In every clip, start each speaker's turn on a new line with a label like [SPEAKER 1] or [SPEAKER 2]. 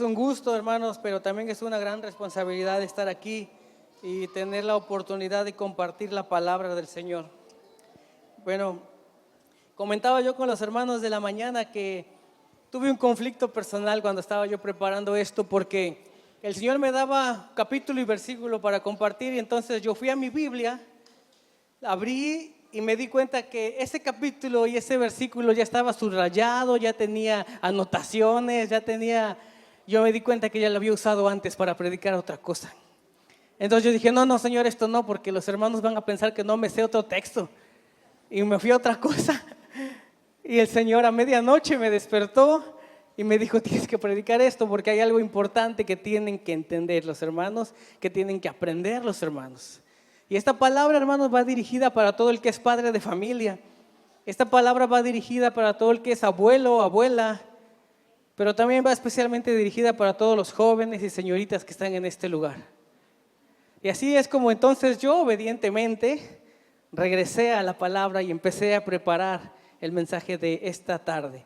[SPEAKER 1] un gusto, hermanos, pero también es una gran responsabilidad estar aquí y tener la oportunidad de compartir la palabra del Señor. Bueno, comentaba yo con los hermanos de la mañana que tuve un conflicto personal cuando estaba yo preparando esto, porque el Señor me daba capítulo y versículo para compartir, y entonces yo fui a mi Biblia, abrí y me di cuenta que ese capítulo y ese versículo ya estaba subrayado, ya tenía anotaciones, yo me di cuenta que ya lo había usado antes para predicar otra cosa. Entonces yo dije, no, Señor, esto no, porque los hermanos van a pensar que no me sé otro texto. Y me fui a otra cosa. Y el Señor a medianoche me despertó y me dijo, tienes que predicar esto porque hay algo importante que tienen que entender los hermanos, que tienen que aprender los hermanos. Y esta palabra, hermanos, va dirigida para todo el que es padre de familia. Esta palabra va dirigida para todo el que es abuelo o abuela, pero también va especialmente dirigida para todos los jóvenes y señoritas que están en este lugar. Y así es como entonces yo obedientemente regresé a la palabra y empecé a preparar el mensaje de esta tarde.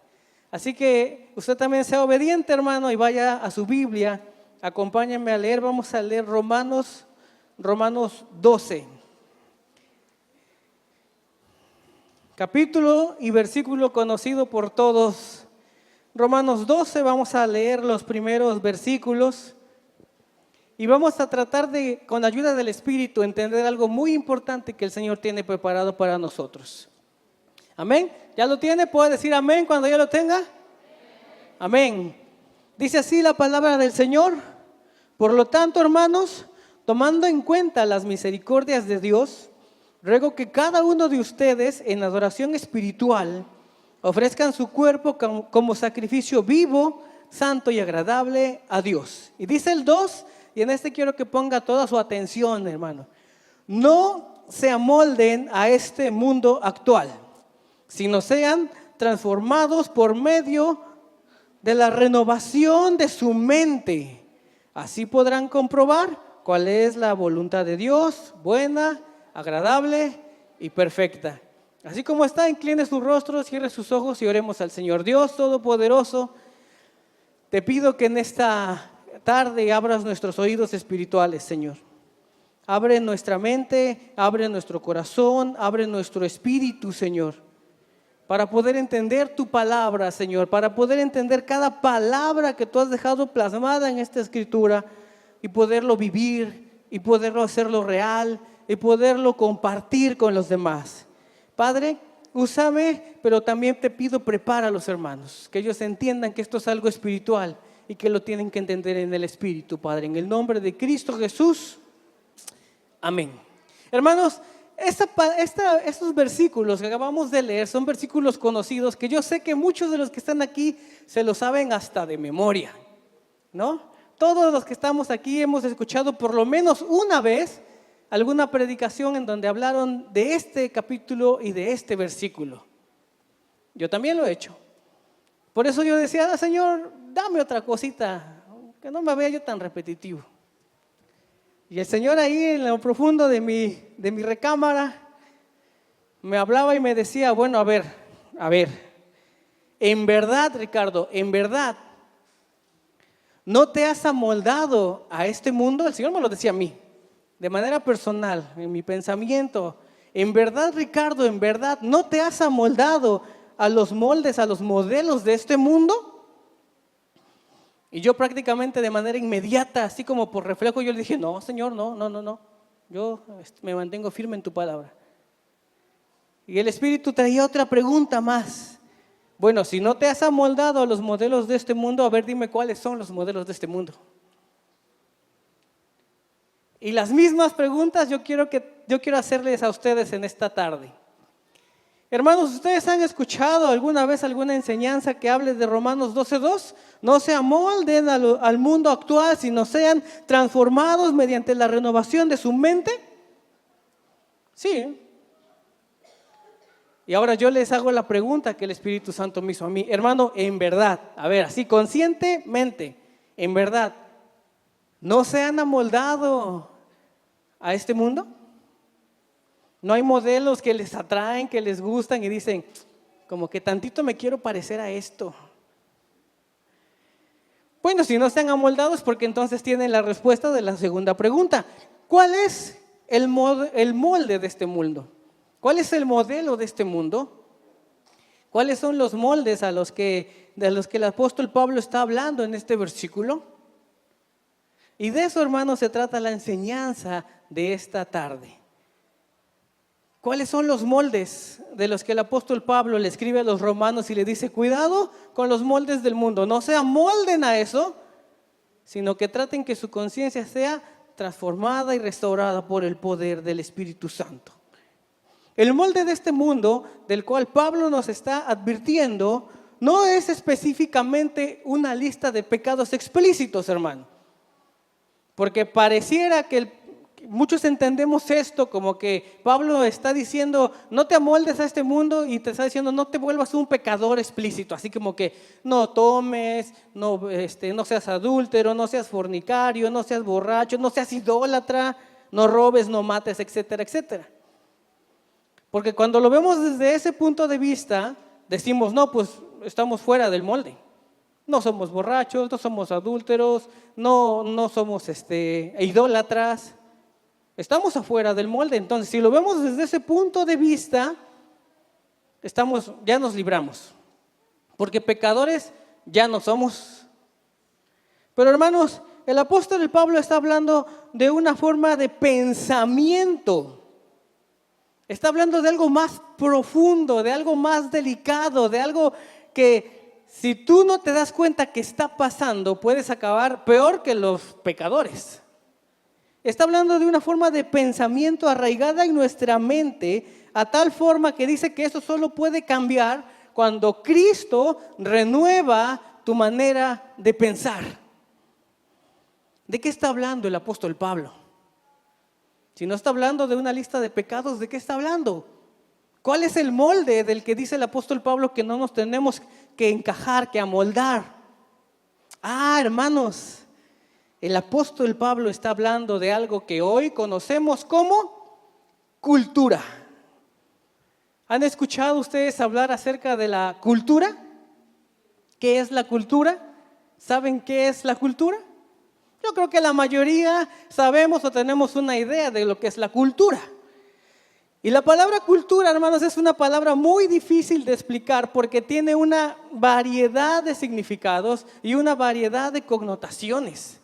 [SPEAKER 1] Así que usted también sea obediente, hermano, y vaya a su Biblia, acompáñenme a leer. Vamos a leer Romanos 12. Capítulo y versículo conocido por todos. Romanos 12, vamos a leer los primeros versículos y vamos a tratar de, con la ayuda del Espíritu, entender algo muy importante que el Señor tiene preparado para nosotros. Amén. ¿Ya lo tiene? ¿Puede decir amén cuando ya lo tenga? Amén. Dice así la palabra del Señor. Por lo tanto, hermanos, tomando en cuenta las misericordias de Dios, ruego que cada uno de ustedes en adoración espiritual ofrezcan su cuerpo como sacrificio vivo, santo y agradable a Dios. Y dice el 2, y en este quiero que ponga toda su atención, hermano. No se amolden a este mundo actual, sino sean transformados por medio de la renovación de su mente. Así podrán comprobar cuál es la voluntad de Dios, buena, agradable y perfecta. Así como está, incline su rostro, cierre sus ojos y oremos al Señor. Dios Todopoderoso, te pido que en esta tarde abras nuestros oídos espirituales, Señor. Abre nuestra mente, abre nuestro corazón, abre nuestro espíritu, Señor, para poder entender tu palabra, Señor, para poder entender cada palabra que tú has dejado plasmada en esta escritura y poderlo vivir y poderlo hacerlo real y poderlo compartir con los demás. Padre, úsame, pero también te pido prepara a los hermanos, que ellos entiendan que esto es algo espiritual y que lo tienen que entender en el Espíritu, Padre. En el nombre de Cristo Jesús, amén. Hermanos, estos versículos que acabamos de leer son versículos conocidos que yo sé que muchos de los que están aquí se los saben hasta de memoria, ¿no? Todos los que estamos aquí hemos escuchado por lo menos una vez alguna predicación en donde hablaron de este capítulo y de este versículo. Yo también lo he hecho. Por eso yo decía, Señor, dame otra cosita, que no me vea yo tan repetitivo. Y el Señor ahí en lo profundo de mi recámara me hablaba y me decía, bueno, a ver, en verdad, Ricardo, en verdad, ¿no te has amoldado a este mundo? El Señor me lo decía a mí, de manera personal, en mi pensamiento. En verdad, Ricardo, en verdad, ¿no te has amoldado a los moldes, a los modelos de este mundo? Y yo prácticamente de manera inmediata, así como por reflejo, yo le dije, no, Señor, no. Yo me mantengo firme en tu palabra. Y el Espíritu traía otra pregunta más. Bueno, si no te has amoldado a los modelos de este mundo, a ver, dime cuáles son los modelos de este mundo. Y las mismas preguntas yo quiero hacerles a ustedes en esta tarde. Hermanos, ¿ustedes han escuchado alguna vez alguna enseñanza que hable de Romanos 12:2? No se amolden al mundo actual, sino sean transformados mediante la renovación de su mente. Sí. Y ahora yo les hago la pregunta que el Espíritu Santo me hizo a mí. Hermano, en verdad, a ver, así conscientemente, en verdad, ¿no se han amoldado a este mundo? ¿No hay modelos que les atraen, que les gustan y dicen, como que tantito me quiero parecer a esto? Bueno, si no están amoldados, porque entonces tienen la respuesta de la segunda pregunta. ¿Cuál es el molde de este mundo? ¿Cuál es el modelo de este mundo? ¿Cuáles son los moldes de los que el apóstol Pablo está hablando en este versículo? Y de eso, hermanos, se trata la enseñanza de esta tarde. ¿Cuáles son los moldes de los que el apóstol Pablo le escribe a los romanos y le dice, cuidado con los moldes del mundo? No se amolden a eso, sino que traten que su conciencia sea transformada y restaurada por el poder del Espíritu Santo. El molde de este mundo, del cual Pablo nos está advirtiendo, no es específicamente una lista de pecados explícitos, hermano. Porque pareciera que muchos entendemos esto como que Pablo está diciendo, no te amoldes a este mundo, y te está diciendo, no te vuelvas un pecador explícito. Así como que no tomes, no seas adúltero, no seas fornicario, no seas borracho, no seas idólatra, no robes, no mates, etcétera, etcétera. Porque cuando lo vemos desde ese punto de vista, decimos, no, pues estamos fuera del molde. No somos borrachos, no somos adúlteros, no somos idólatras. Estamos afuera del molde. Entonces, si lo vemos desde ese punto de vista, ya nos libramos. Porque pecadores ya no somos. Pero hermanos, el apóstol Pablo está hablando de una forma de pensamiento. Está hablando de algo más profundo, de algo más delicado, de algo que si tú no te das cuenta que está pasando, puedes acabar peor que los pecadores. Está hablando de una forma de pensamiento arraigada en nuestra mente, a tal forma que dice que eso solo puede cambiar cuando Cristo renueva tu manera de pensar. ¿De qué está hablando el apóstol Pablo? Si no está hablando de una lista de pecados, ¿de qué está hablando? ¿Cuál es el molde del que dice el apóstol Pablo que no nos tenemos que encajar, que amoldar? Hermanos, el apóstol Pablo está hablando de algo que hoy conocemos como cultura. ¿Han escuchado ustedes hablar acerca de la cultura? ¿Qué es la cultura? ¿Saben qué es la cultura? Yo creo que la mayoría sabemos o tenemos una idea de lo que es la cultura. Y la palabra cultura, hermanos, es una palabra muy difícil de explicar porque tiene una variedad de significados y una variedad de connotaciones.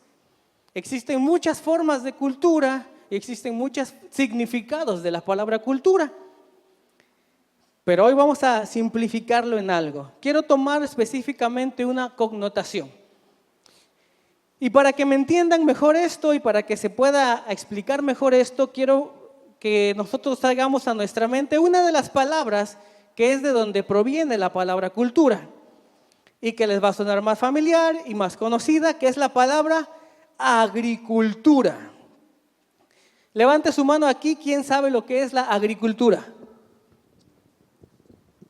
[SPEAKER 1] Existen muchas formas de cultura y existen muchos significados de la palabra cultura. Pero hoy vamos a simplificarlo en algo. Quiero tomar específicamente una connotación. Y para que me entiendan mejor esto y para que se pueda explicar mejor esto, quiero que nosotros traigamos a nuestra mente una de las palabras que es de donde proviene la palabra cultura y que les va a sonar más familiar y más conocida, que es la palabra agricultura. Levante su mano aquí, ¿quién sabe lo que es la agricultura?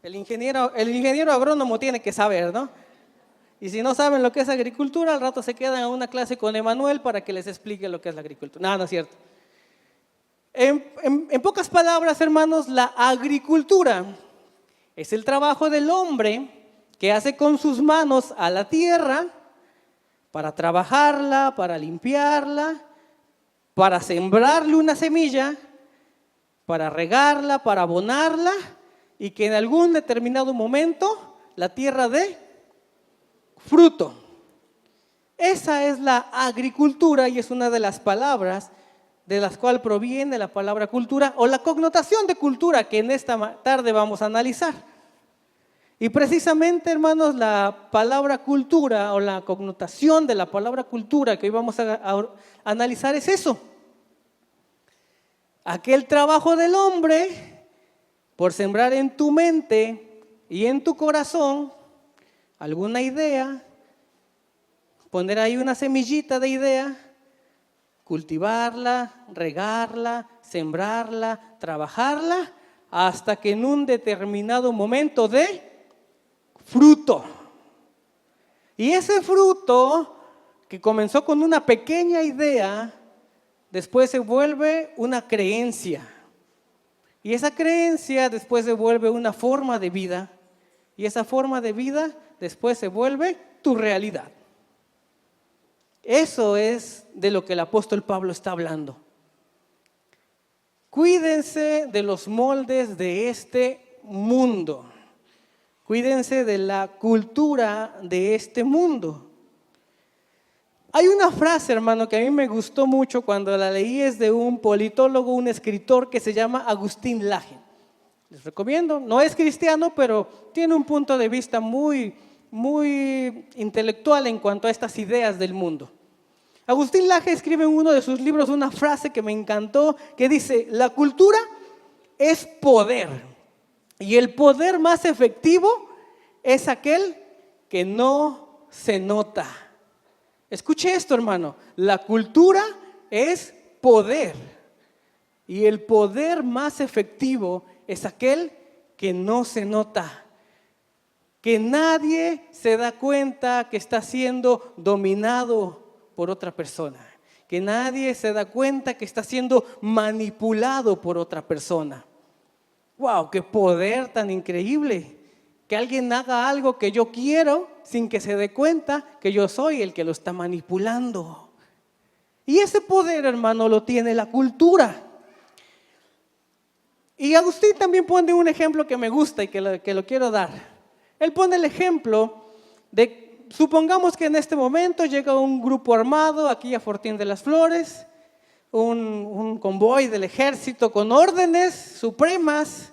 [SPEAKER 1] El ingeniero agrónomo tiene que saber, ¿no? Y si no saben lo que es agricultura, al rato se quedan a una clase con Emanuel para que les explique lo que es la agricultura. No es cierto. En pocas palabras, hermanos, la agricultura es el trabajo del hombre que hace con sus manos a la tierra para trabajarla, para limpiarla, para sembrarle una semilla, para regarla, para abonarla y que en algún determinado momento la tierra dé fruto. Esa es la agricultura y es una de las palabras de las cuales proviene la palabra cultura o la connotación de cultura que en esta tarde vamos a analizar. Y precisamente, hermanos, la palabra cultura o la connotación de la palabra cultura que hoy vamos a analizar es eso. Aquel trabajo del hombre por sembrar en tu mente y en tu corazón alguna idea, poner ahí una semillita de idea, cultivarla, regarla, sembrarla, trabajarla, hasta que en un determinado momento dé fruto. Y ese fruto que comenzó con una pequeña idea, después se vuelve una creencia. Y esa creencia después se vuelve una forma de vida. Y esa forma de vida después se vuelve tu realidad. Eso es de lo que el apóstol Pablo está hablando. Cuídense de los moldes de este mundo. Cuídense de la cultura de este mundo. Hay una frase, hermano, que a mí me gustó mucho cuando la leí, es de un politólogo, un escritor que se llama Agustín Laje. Les recomiendo, no es cristiano, pero tiene un punto de vista muy intelectual en cuanto a estas ideas del mundo. Agustín Laje escribe en uno de sus libros una frase que me encantó, que dice: la cultura es poder, y el poder más efectivo es aquel que no se nota. Escuche esto, hermano, la cultura es poder, y el poder más efectivo es aquel que no se nota, que nadie se da cuenta que está siendo dominado por otra persona, que nadie se da cuenta que está siendo manipulado por otra persona. ¡Wow! ¡Qué poder tan increíble! Que alguien haga algo que yo quiero sin que se dé cuenta que yo soy el que lo está manipulando. Y ese poder, hermano, lo tiene la cultura. Y Agustín también pone un ejemplo que me gusta y que lo quiero dar. Él pone el ejemplo de, supongamos que en este momento llega un grupo armado aquí a Fortín de las Flores, un convoy del ejército con órdenes supremas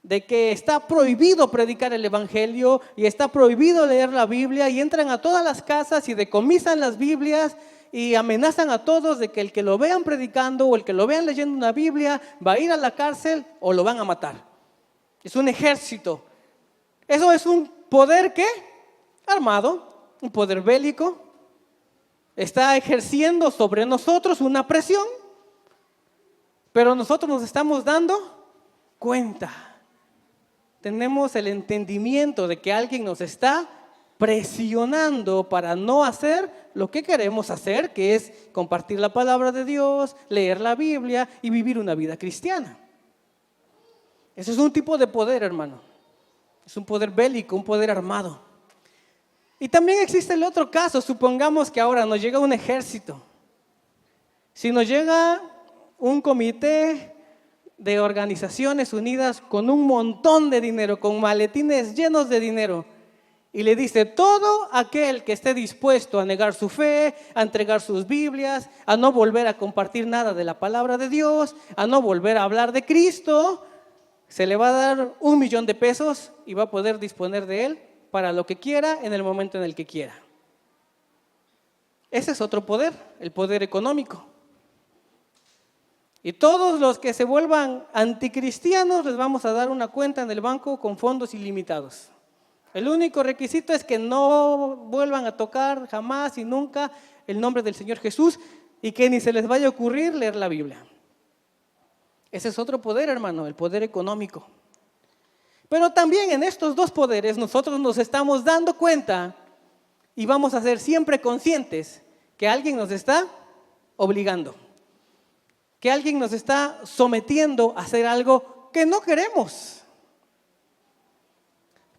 [SPEAKER 1] de que está prohibido predicar el evangelio y está prohibido leer la Biblia, y entran a todas las casas y decomisan las Biblias y amenazan a todos de que el que lo vean predicando o el que lo vean leyendo una Biblia va a ir a la cárcel o lo van a matar. Es un ejército. Eso es un poder, ¿qué? Armado, un poder bélico. Está ejerciendo sobre nosotros una presión, pero nosotros nos estamos dando cuenta. Tenemos el entendimiento de que alguien nos está presionando para no hacer lo que queremos hacer, que es compartir la palabra de Dios, leer la Biblia y vivir una vida cristiana. Ese es un tipo de poder, hermano. Es un poder bélico, un poder armado. Y también existe el otro caso. Supongamos que ahora nos llega un ejército. Si nos llega un comité de organizaciones unidas con un montón de dinero, con maletines llenos de dinero, y le dice: todo aquel que esté dispuesto a negar su fe, a entregar sus Biblias, a no volver a compartir nada de la palabra de Dios, a no volver a hablar de Cristo, se le va a dar $1,000,000 y va a poder disponer de él para lo que quiera, en el momento en el que quiera. Ese es otro poder, el poder económico. Y todos los que se vuelvan anticristianos les vamos a dar una cuenta en el banco con fondos ilimitados. El único requisito es que no vuelvan a tocar jamás y nunca el nombre del Señor Jesús, y que ni se les vaya a ocurrir leer la Biblia. Ese es otro poder, hermano, el poder económico. Pero también en estos dos poderes nosotros nos estamos dando cuenta y vamos a ser siempre conscientes que alguien nos está obligando, que alguien nos está sometiendo a hacer algo que no queremos.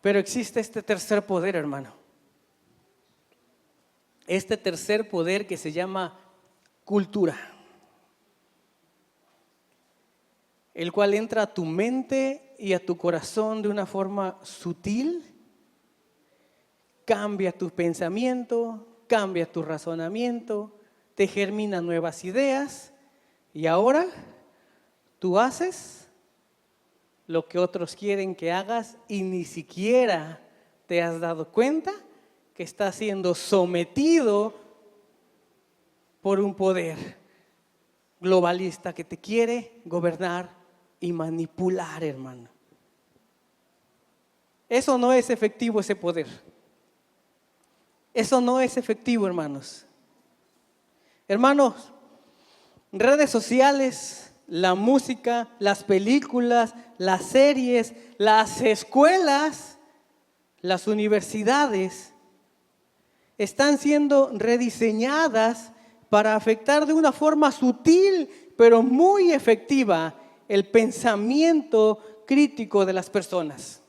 [SPEAKER 1] Pero existe este tercer poder, hermano. Este tercer poder que se llama cultura, el cual entra a tu mente y a tu corazón de una forma sutil, cambia tu pensamiento, cambia tu razonamiento, te germina nuevas ideas, y ahora tú haces lo que otros quieren que hagas y ni siquiera te has dado cuenta que estás siendo sometido por un poder globalista que te quiere gobernar y manipular, hermano. Eso no es efectivo, ese poder. Eso no es efectivo, hermanos. Hermanos, redes sociales, la música, las películas, las series, las escuelas, las universidades están siendo rediseñadas para afectar de una forma sutil, pero muy efectiva, el pensamiento crítico de las personas.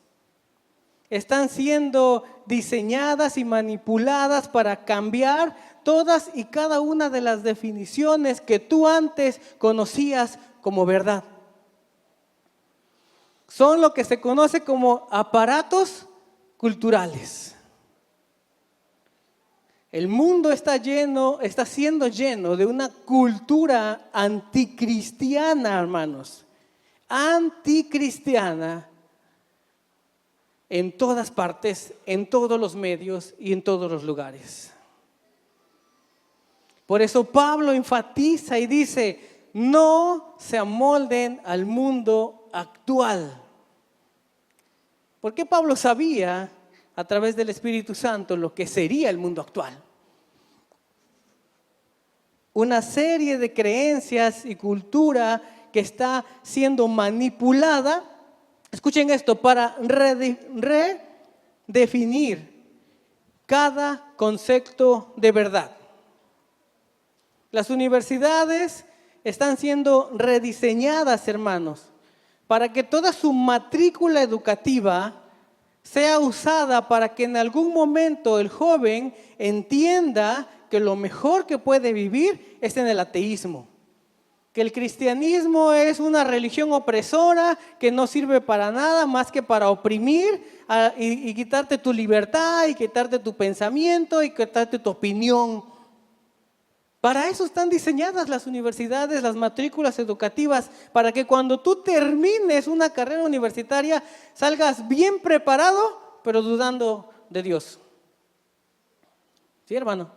[SPEAKER 1] están siendo diseñadas y manipuladas para cambiar todas y cada una de las definiciones que tú antes conocías como verdad. Son lo que se conoce como aparatos culturales. El mundo está siendo lleno de una cultura anticristiana, hermanos. Anticristiana en todas partes, en todos los medios y en todos los lugares. Por eso Pablo enfatiza y dice, no se amolden al mundo actual. Porque Pablo sabía a través del Espíritu Santo lo que sería el mundo actual. Una serie de creencias y cultura que está siendo manipulada, escuchen esto, para redefinir cada concepto de verdad. Las universidades están siendo rediseñadas, hermanos, para que toda su matrícula educativa sea usada para que en algún momento el joven entienda que lo mejor que puede vivir es en el ateísmo. Que el cristianismo es una religión opresora que no sirve para nada más que para oprimir y quitarte tu libertad y quitarte tu pensamiento y quitarte tu opinión. Para eso están diseñadas las universidades, las matrículas educativas, para que cuando tú termines una carrera universitaria salgas bien preparado, pero dudando de Dios. ¿Sí, hermano?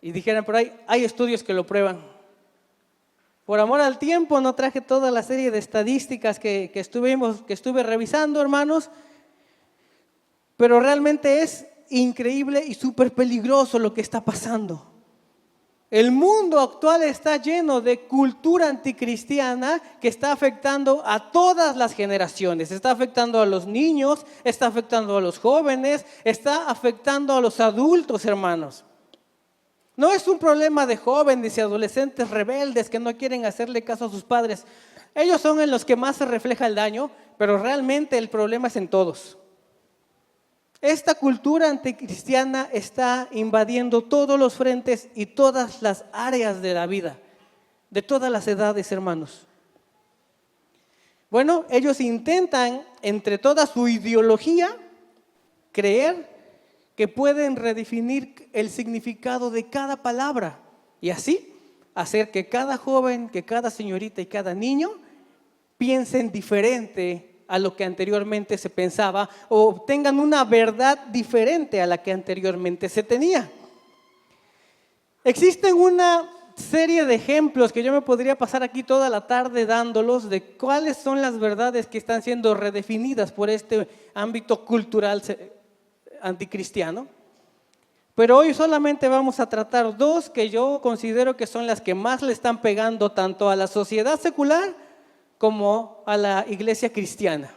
[SPEAKER 1] Y dijeran por ahí, hay estudios que lo prueban. Por amor al tiempo no traje toda la serie de estadísticas que estuve revisando, hermanos, pero realmente es increíble y súper peligroso lo que está pasando. El mundo actual está lleno de cultura anticristiana que está afectando a todas las generaciones. Está afectando a los niños, está afectando a los jóvenes, está afectando a los adultos, hermanos. No es un problema de jóvenes y adolescentes rebeldes que no quieren hacerle caso a sus padres. Ellos son en los que más se refleja el daño, pero realmente el problema es en todos. Esta cultura anticristiana está invadiendo todos los frentes y todas las áreas de la vida, de todas las edades, hermanos. Bueno, ellos intentan, entre toda su ideología, creer que pueden redefinir el significado de cada palabra y así hacer que cada joven, que cada señorita y cada niño piensen diferente a lo que anteriormente se pensaba o tengan una verdad diferente a la que anteriormente se tenía. Existen una serie de ejemplos que yo me podría pasar aquí toda la tarde dándolos de cuáles son las verdades que están siendo redefinidas por este ámbito cultural anticristiano. Pero hoy solamente vamos a tratar dos que yo considero que son las que más le están pegando tanto a la sociedad secular como a la iglesia cristiana.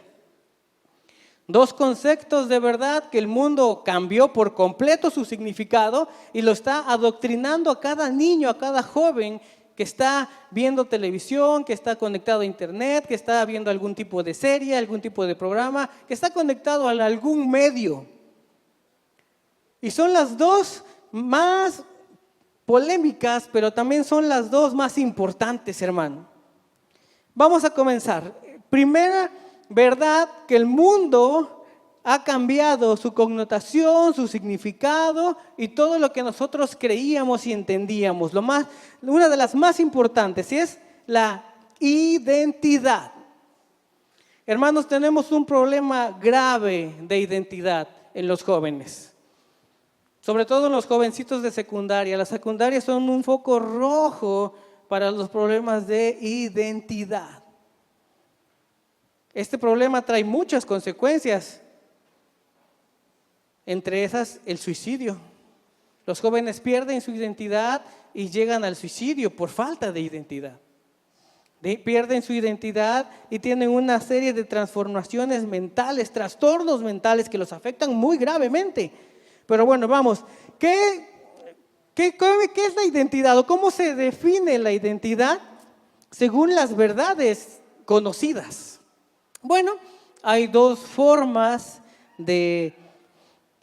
[SPEAKER 1] Dos conceptos de verdad que el mundo cambió por completo su significado y lo está adoctrinando a cada niño, a cada joven que está viendo televisión, que está conectado a internet, que está viendo algún tipo de serie, algún tipo de programa, que está conectado a algún medio. Y son las dos más polémicas, pero también son las dos más importantes, hermano. Vamos a comenzar. Primera verdad, que el mundo ha cambiado su connotación, su significado y todo lo que nosotros creíamos y entendíamos. Una de las más importantes es la identidad. Hermanos, tenemos un problema grave de identidad en los jóvenes. Sobre todo en los jovencitos de secundaria. Las secundarias son un foco rojo para los problemas de identidad. Este problema trae muchas consecuencias, entre esas el suicidio. Los jóvenes pierden su identidad y llegan al suicidio por falta de identidad. Pierden su identidad y tienen una serie de transformaciones mentales, trastornos mentales que los afectan muy gravemente. Pero bueno, vamos, ¿qué es la identidad o cómo se define la identidad según las verdades conocidas? Bueno, hay dos formas de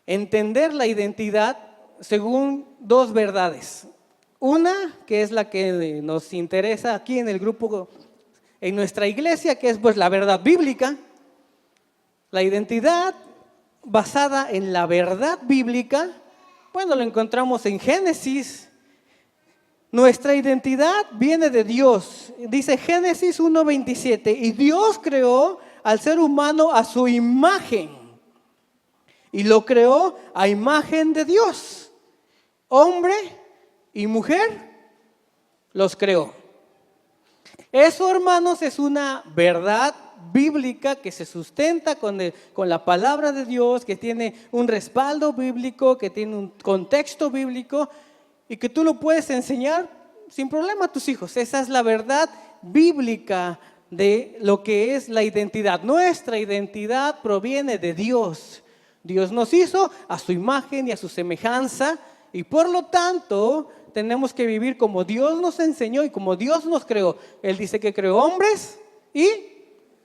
[SPEAKER 1] entender la identidad según dos verdades. Una, que es la que nos interesa aquí en el grupo, en nuestra iglesia, que es pues la verdad bíblica. La identidad basada en la verdad bíblica, bueno, lo encontramos en Génesis. Nuestra identidad viene de Dios. Dice Génesis 1:27, y Dios creó al ser humano a su imagen. Y lo creó a imagen de Dios. Hombre y mujer los creó. Eso, hermanos, es una verdad bíblica que se sustenta con la palabra de Dios, que tiene un respaldo bíblico, que tiene un contexto bíblico y que tú lo puedes enseñar sin problema a tus hijos. Esa es la verdad bíblica de lo que es la identidad. Nuestra identidad proviene de Dios. Dios nos hizo a su imagen y a su semejanza y por lo tanto tenemos que vivir como Dios nos enseñó y como Dios nos creó. Él dice que creó hombres y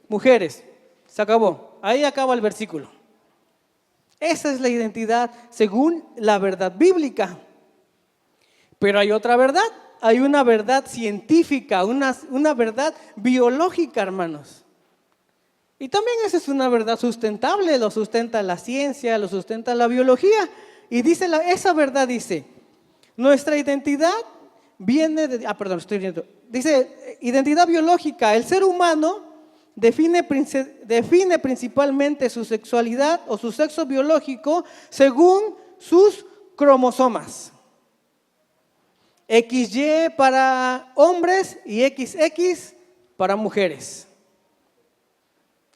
[SPEAKER 1] mujeres. Se acabó. Ahí acaba el versículo. Esa es la identidad según la verdad bíblica. Pero hay otra verdad. Hay una verdad científica, una verdad biológica, hermanos. Y también esa es una verdad sustentable. Lo sustenta la ciencia, lo sustenta la biología. Y dice esa verdad dice, nuestra identidad viene de... Dice, identidad biológica. El ser humano define principalmente su sexualidad o su sexo biológico según sus cromosomas. XY para hombres y XX para mujeres.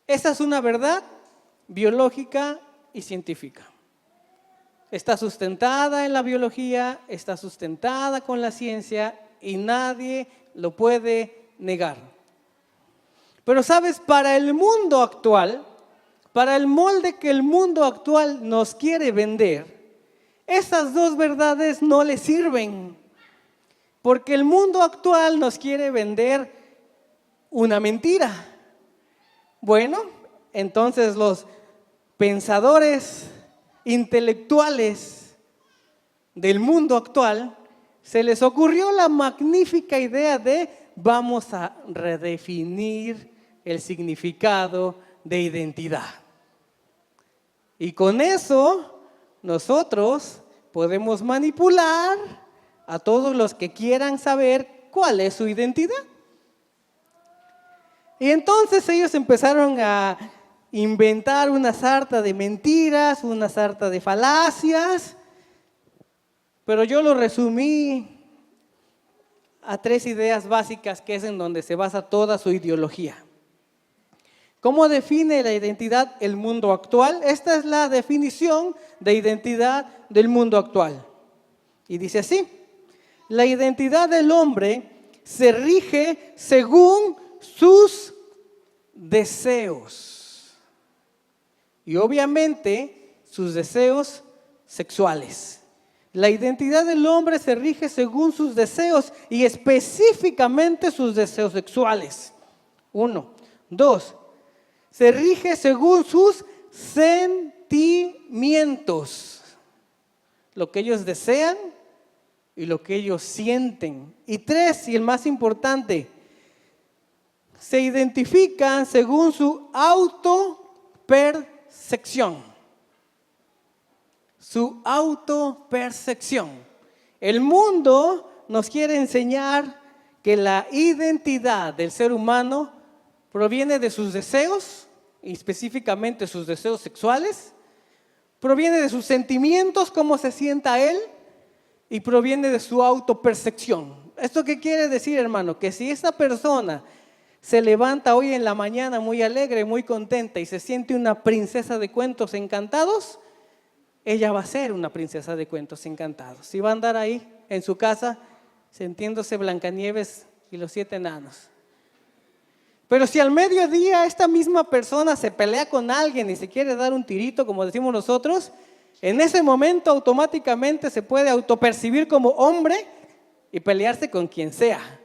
[SPEAKER 1] Esa es una verdad biológica y científica. Está sustentada en la biología, está sustentada con la ciencia y nadie lo puede negar. Pero sabes, para el mundo actual, para el molde que el mundo actual nos quiere vender, esas dos verdades no le sirven. Porque el mundo actual nos quiere vender una mentira. Bueno, entonces los pensadores intelectuales del mundo actual se les ocurrió la magnífica idea de vamos a redefinir el significado de identidad. Y con eso nosotros podemos manipular a todos los que quieran saber cuál es su identidad. Y entonces ellos empezaron a inventar una sarta de mentiras, una sarta de falacias, pero yo lo resumí a 3 ideas básicas que es en donde se basa toda su ideología. ¿Cómo define la identidad el mundo actual? Esta es la definición de identidad del mundo actual. Y dice así: la identidad del hombre se rige según sus deseos. Y obviamente sus deseos sexuales. La identidad del hombre se rige según sus deseos y específicamente sus deseos sexuales. 1. 2. Se rige según sus sentimientos. Lo que ellos desean y lo que ellos sienten. Y 3, y el más importante, se identifican según su autopercepción. Su autopercepción. El mundo nos quiere enseñar que la identidad del ser humano proviene de sus deseos, y específicamente sus deseos sexuales, proviene de sus sentimientos, cómo se sienta él, y proviene de su autopercepción. ¿Esto qué quiere decir, hermano? Que si esa persona se levanta hoy en la mañana muy alegre, muy contenta y se siente una princesa de cuentos encantados, ella va a ser una princesa de cuentos encantados. Y va a andar ahí en su casa sintiéndose Blancanieves y los 7 enanos. Pero si al mediodía esta misma persona se pelea con alguien y se quiere dar un tirito, como decimos nosotros, en ese momento automáticamente se puede autopercibir como hombre y pelearse con quien sea.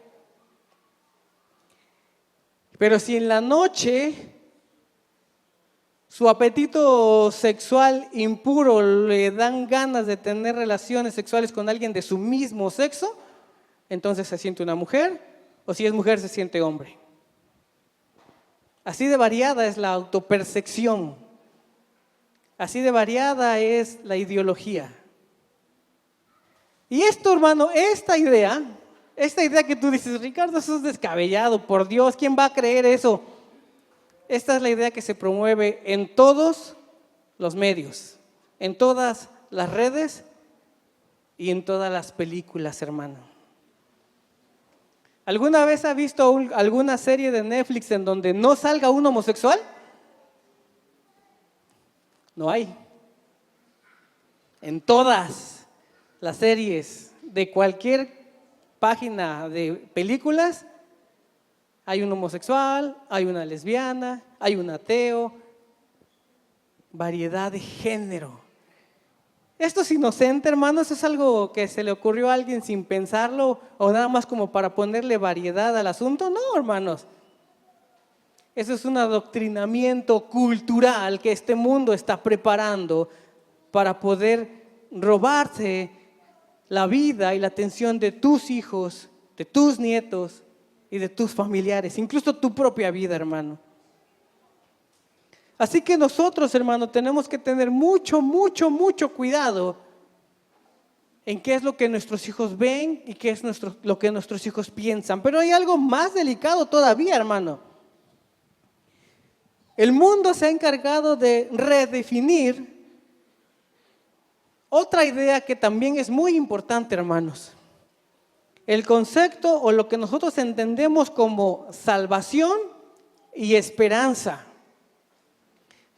[SPEAKER 1] Pero si en la noche su apetito sexual impuro le dan ganas de tener relaciones sexuales con alguien de su mismo sexo, entonces se siente una mujer, o si es mujer se siente hombre. Así de variada es la autopercepción, así de variada es la ideología. Y esto, hermano, esta idea que tú dices, Ricardo, eso es descabellado, por Dios, ¿quién va a creer eso? Esta es la idea que se promueve en todos los medios, en todas las redes y en todas las películas, hermano. ¿Alguna vez ha visto alguna serie de Netflix en donde no salga un homosexual? No hay. En todas las series de cualquier página de películas hay un homosexual, hay una lesbiana, hay un ateo, variedad de género. Esto es inocente, hermanos, es algo que se le ocurrió a alguien sin pensarlo o nada más como para ponerle variedad al asunto. No, hermanos. Eso es un adoctrinamiento cultural que este mundo está preparando para poder robarse la vida y la atención de tus hijos, de tus nietos y de tus familiares, incluso tu propia vida, hermano. Así que nosotros, hermano, tenemos que tener mucho cuidado en qué es lo que nuestros hijos ven y qué es lo que nuestros hijos piensan. Pero hay algo más delicado todavía, hermano. El mundo se ha encargado de redefinir otra idea que también es muy importante, hermanos. El concepto o lo que nosotros entendemos como salvación y esperanza.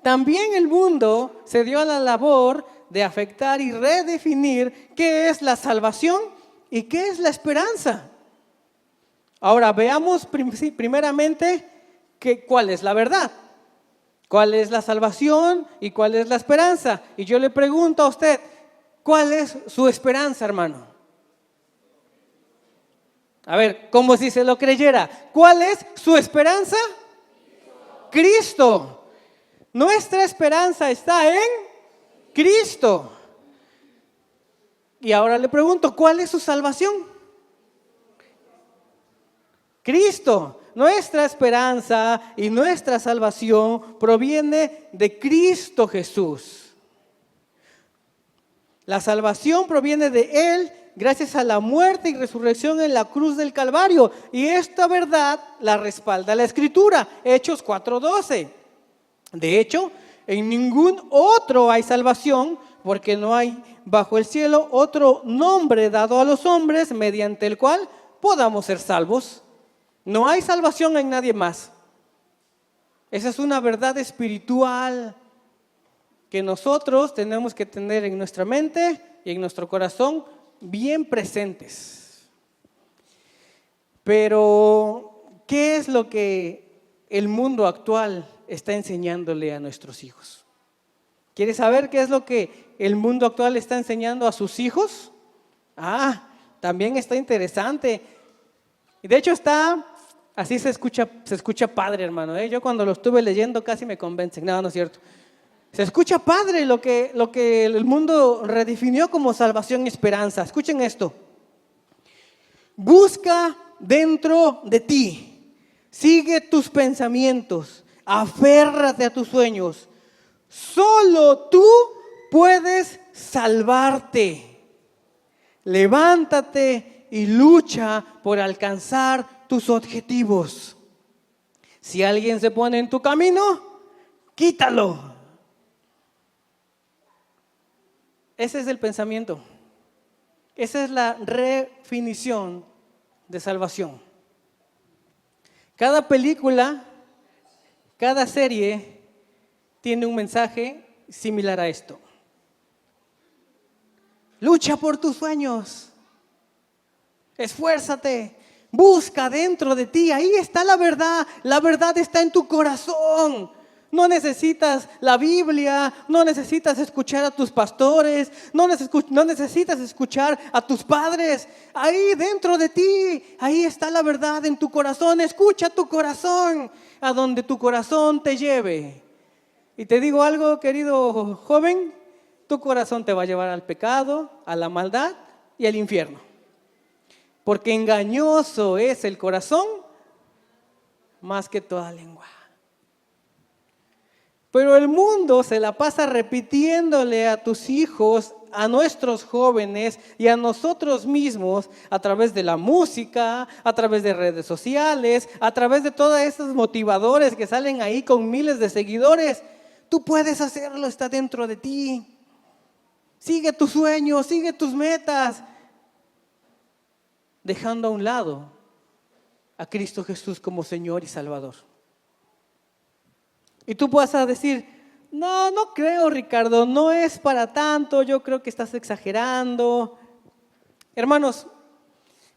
[SPEAKER 1] También el mundo se dio a la labor de afectar y redefinir qué es la salvación y qué es la esperanza. Ahora veamos primeramente cuál es la verdad, cuál es la salvación y cuál es la esperanza. Y yo le pregunto a usted, ¿cuál es su esperanza, hermano? A ver, como si se lo creyera. ¿Cuál es su esperanza? Cristo. Nuestra esperanza está en Cristo. Y ahora le pregunto, ¿cuál es su salvación? Cristo. Nuestra esperanza y nuestra salvación proviene de Cristo Jesús. La salvación proviene de Él gracias a la muerte y resurrección en la cruz del Calvario. Y esta verdad la respalda la Escritura, Hechos 4:12. De hecho, en ningún otro hay salvación, porque no hay bajo el cielo otro nombre dado a los hombres mediante el cual podamos ser salvos. No hay salvación en nadie más. Esa es una verdad espiritual que nosotros tenemos que tener en nuestra mente y en nuestro corazón bien presentes. Pero, ¿qué es lo que el mundo actual está enseñándole a nuestros hijos? ¿Quieres saber qué es lo que el mundo actual está enseñando a sus hijos? También está interesante. Y de hecho así se escucha padre, hermano. Yo cuando lo estuve leyendo casi me convencen. No es cierto. Se escucha padre lo que el mundo redefinió como salvación y esperanza. Escuchen esto. Busca dentro de ti. Sigue tus pensamientos. Aférrate a tus sueños. Solo tú puedes salvarte. Levántate y lucha por alcanzar tus objetivos. Si alguien se pone en tu camino, quítalo. Ese es el pensamiento. Esa es la redefinición de salvación. Cada película, cada serie tiene un mensaje similar a esto. Lucha por tus sueños. Esfuérzate. Busca dentro de ti. Ahí está la verdad. La verdad está en tu corazón. No necesitas la Biblia, no necesitas escuchar a tus pastores, no necesitas escuchar a tus padres. Ahí dentro de ti, ahí está la verdad en tu corazón. Escucha tu corazón, a donde tu corazón te lleve. Y te digo algo, querido joven, tu corazón te va a llevar al pecado, a la maldad y al infierno. Porque engañoso es el corazón más que toda lengua. Pero el mundo se la pasa repitiéndole a tus hijos, a nuestros jóvenes y a nosotros mismos a través de la música, a través de redes sociales, a través de todos esos motivadores que salen ahí con miles de seguidores. Tú puedes hacerlo, está dentro de ti. Sigue tus sueños, sigue tus metas, dejando a un lado a Cristo Jesús como Señor y Salvador. Y tú vas a decir, no creo, Ricardo, no es para tanto, yo creo que estás exagerando. Hermanos,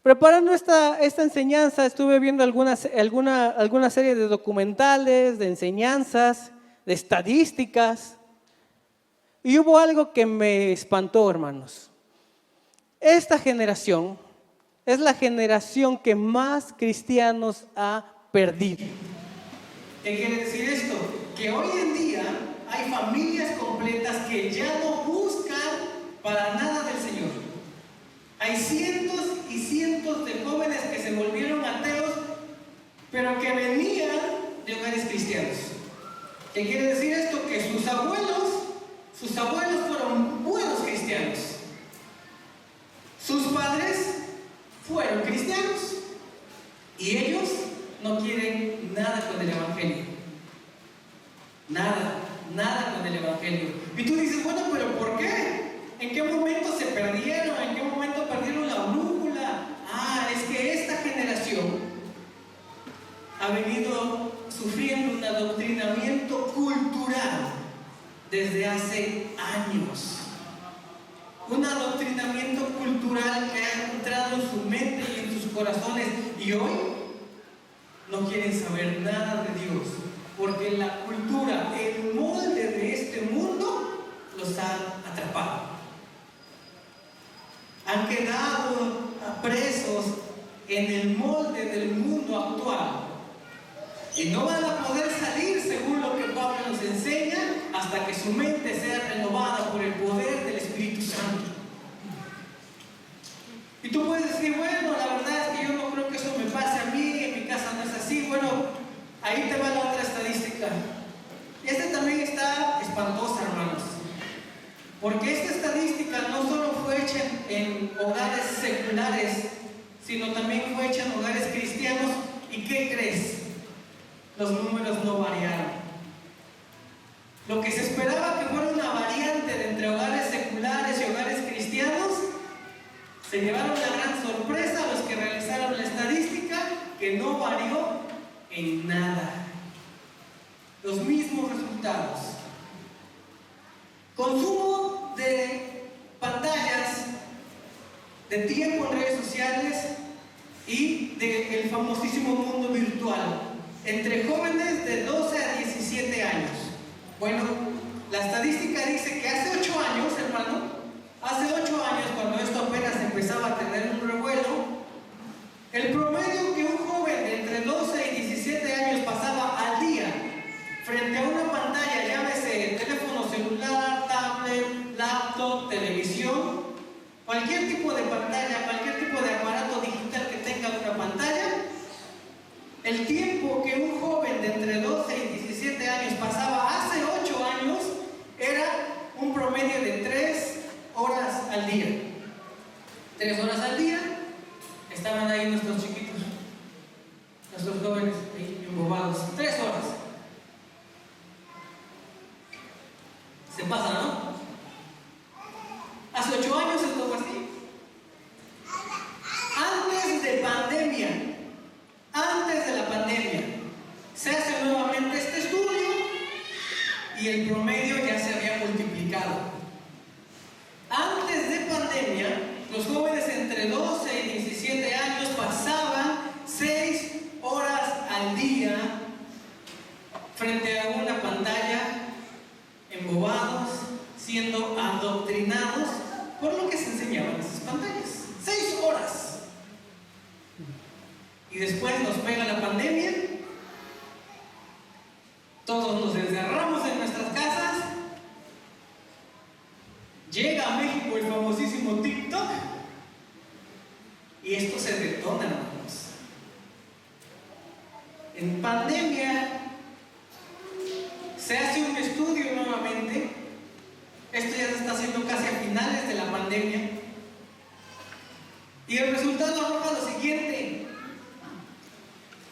[SPEAKER 1] preparando esta enseñanza estuve viendo alguna serie de documentales, de enseñanzas, de estadísticas, y hubo algo que me espantó, hermanos. Esta generación es la generación que más cristianos ha perdido. ¿Qué quiere decir esto? Que hoy en día hay familias completas que ya no buscan para nada del Señor. Hay cientos y cientos de jóvenes que se volvieron ateos, pero que venían de hogares cristianos. ¿Qué quiere decir esto? Que sus abuelos fueron buenos cristianos. Sus padres fueron cristianos. Y ellos no quieren nada con el Evangelio. Nada con el Evangelio. Y tú dices, bueno, pero ¿por qué? ¿En qué momento se perdieron? ¿En qué momento perdieron la brújula? Es que esta generación ha venido sufriendo un adoctrinamiento cultural desde hace años. Un adoctrinamiento cultural que ha entrado en su mente y en sus corazones. Y hoy no quieren saber nada de Dios, porque la cultura, el molde de este mundo los ha atrapado. Han quedado presos en el molde del mundo actual y no van a poder salir, según lo que Pablo nos enseña, hasta que su mente sea renovada por el poder del Espíritu Santo. Y tú puedes decir, bueno, la verdad es que yo no creo que eso me pase a mí, en mi casa no es así. Bueno, ahí te va la otra estadística. Esta también está espantosa, hermanos. Porque esta estadística no solo fue hecha en hogares seculares, sino también fue hecha en hogares cristianos. ¿Y qué crees? Los números no variaron. Lo que se esperaba que fuera una variante de entre hogares seculares y hogares cristianos, se llevaron la gran sorpresa los que realizaron la estadística, que no varió en nada. Los mismos resultados. Consumo de pantallas, de tiempo en redes sociales y del famosísimo mundo virtual entre jóvenes de 12 a 17 años. Bueno, la estadística dice que hace 8 años, hermano, hace 8 años, cuando esto apenas empezaba a tener un revuelo, el promedio que un joven de entre 12 y 17 años pasaba al día frente a una pantalla, llámese teléfono celular, tablet, laptop, televisión, cualquier tipo de pantalla, cualquier tipo de aparato digital que tenga una pantalla, el tiempo que un joven de entre 12 y 17 años pasaba hace 8 años era un promedio de 3 horas al día. 3 horas al día estaban ahí nuestros chiquitos, nuestros jóvenes ahí embobados. 3 horas. Se pasa, ¿no? Hace 8 años esto fue así. Antes de la pandemia, se hace nuevamente este estudio y el promedio ya se había multiplicado. Antes de pandemia, los jóvenes entre 12 y 17 años pasaban 6 horas al día frente a una pantalla, embobados, siendo adoctrinados por lo que se enseñaba en esas pantallas. 6 horas. Y después nos pega la pandemia, todos nos encerramos en nuestras casas Llega a México el famosísimo TikTok y esto se detona, hermanos. En pandemia se hace un estudio nuevamente. Esto ya se está haciendo casi a finales de la pandemia. Y el resultado arroja lo siguiente: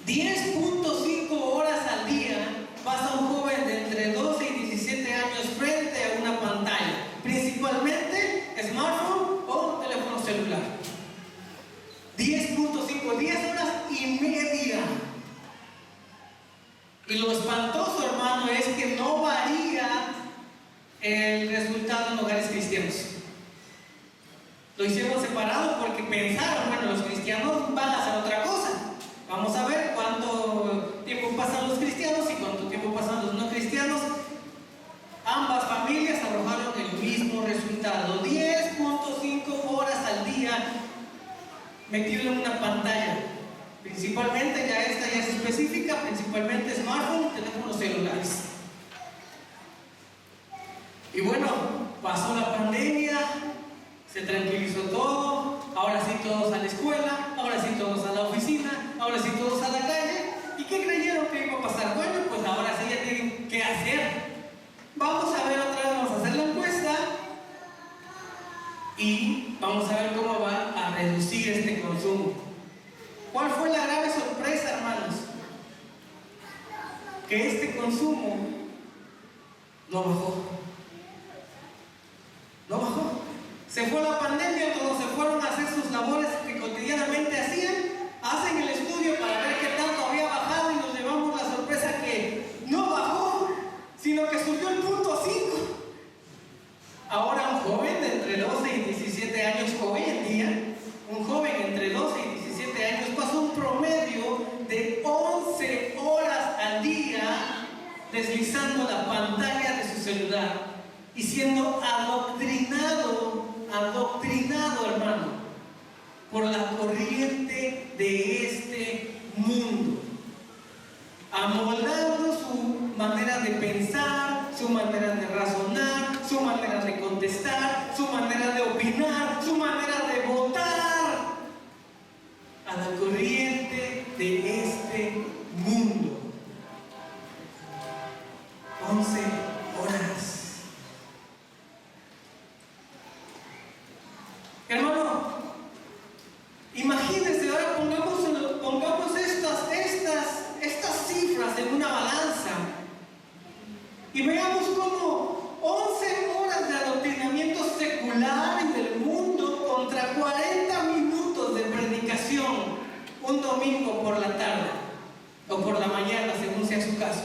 [SPEAKER 1] 10.5 horas al día pasa un joven de entre 12 y 17 años frente a una pantalla, principalmente smartphone o teléfono celular. 10.5, 10 horas y media. Y lo espantoso, hermano, es que no varía el resultado en hogares cristianos. Lo hicieron separado porque pensaron, bueno, los cristianos van a hacer otra cosa. Vamos a ver cuánto tiempo pasan los cristianos y cuánto tiempo pasan los no cristianos. Ambas familias arrojaron el mismo resultado: 10.5 horas al día metido en una pantalla. Principalmente, ya esta ya es específica, principalmente smartphone, teléfonos celulares. Y bueno, pasó la pandemia, se tranquilizó todo, ahora sí todos a la escuela, ahora sí todos a la oficina, ahora sí todos a la calle. ¿Y qué creyeron que iba a pasar? Bueno, pues ahora sí ya tienen que hacer. Vamos a ver otra vez, vamos a hacer la encuesta y vamos a ver cómo va a reducir este consumo. ¿Cuál fue la grave sorpresa, hermanos? Que este consumo no bajó. No bajó. Se fue la pandemia, todos se fueron a hacer sus labores que cotidianamente hacían, hacen el estudio para ver qué tanto había bajado y nos llevamos la sorpresa que no bajó, sino que subió el punto 5. Ahora un joven de entre 12 y 17 años, hoy en día, un joven entre 12 y 17 años pasa un promedio de 11 horas al día deslizando la pantalla de su celular y siendo adoctrinado, hermano, por la corriente de este mundo, amoldando su manera de pensar, su manera de razonar, su manera de contestar, su manera de opinar, su manera de votar a la corriente de este mundo. 11 horas. Hermano, imagínense, ahora pongamos estas cifras en una balanza y veamos cómo 11 horas de adoctrinamiento secular en el mundo contra 40 minutos de predicación un domingo por la tarde o por la mañana, según sea su caso.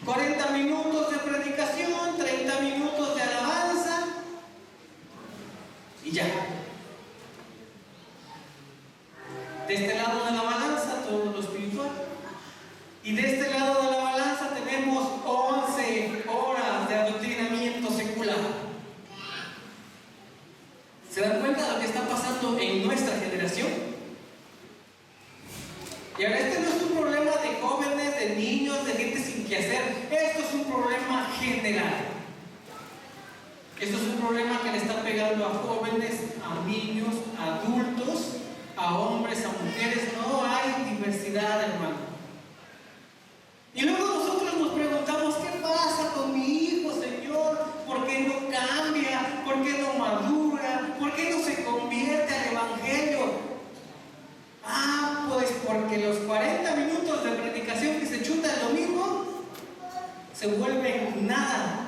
[SPEAKER 1] 40 minutos de predicación, 30 minutos de alabanza y ya. De este lado de la balanza, todo lo espiritual. Y de este lado de la balanza tenemos 11 horas de adoctrinamiento secular. ¿Se dan cuenta de lo que está pasando en nuestra generación? Y ahora este no es un problema de jóvenes, de niños, de gente sin qué hacer. Esto es un problema general. Esto es un problema que le está pegando a jóvenes, a niños, a adultos, a hombres, a mujeres. No hay diversidad, hermano. Y luego nosotros nos preguntamos: ¿qué pasa con mi hijo, Señor? ¿Por qué no cambia? ¿Por qué no madura? ¿Por qué no se convierte al Evangelio? Pues porque los 40 minutos de predicación que se chuta el domingo se vuelven nada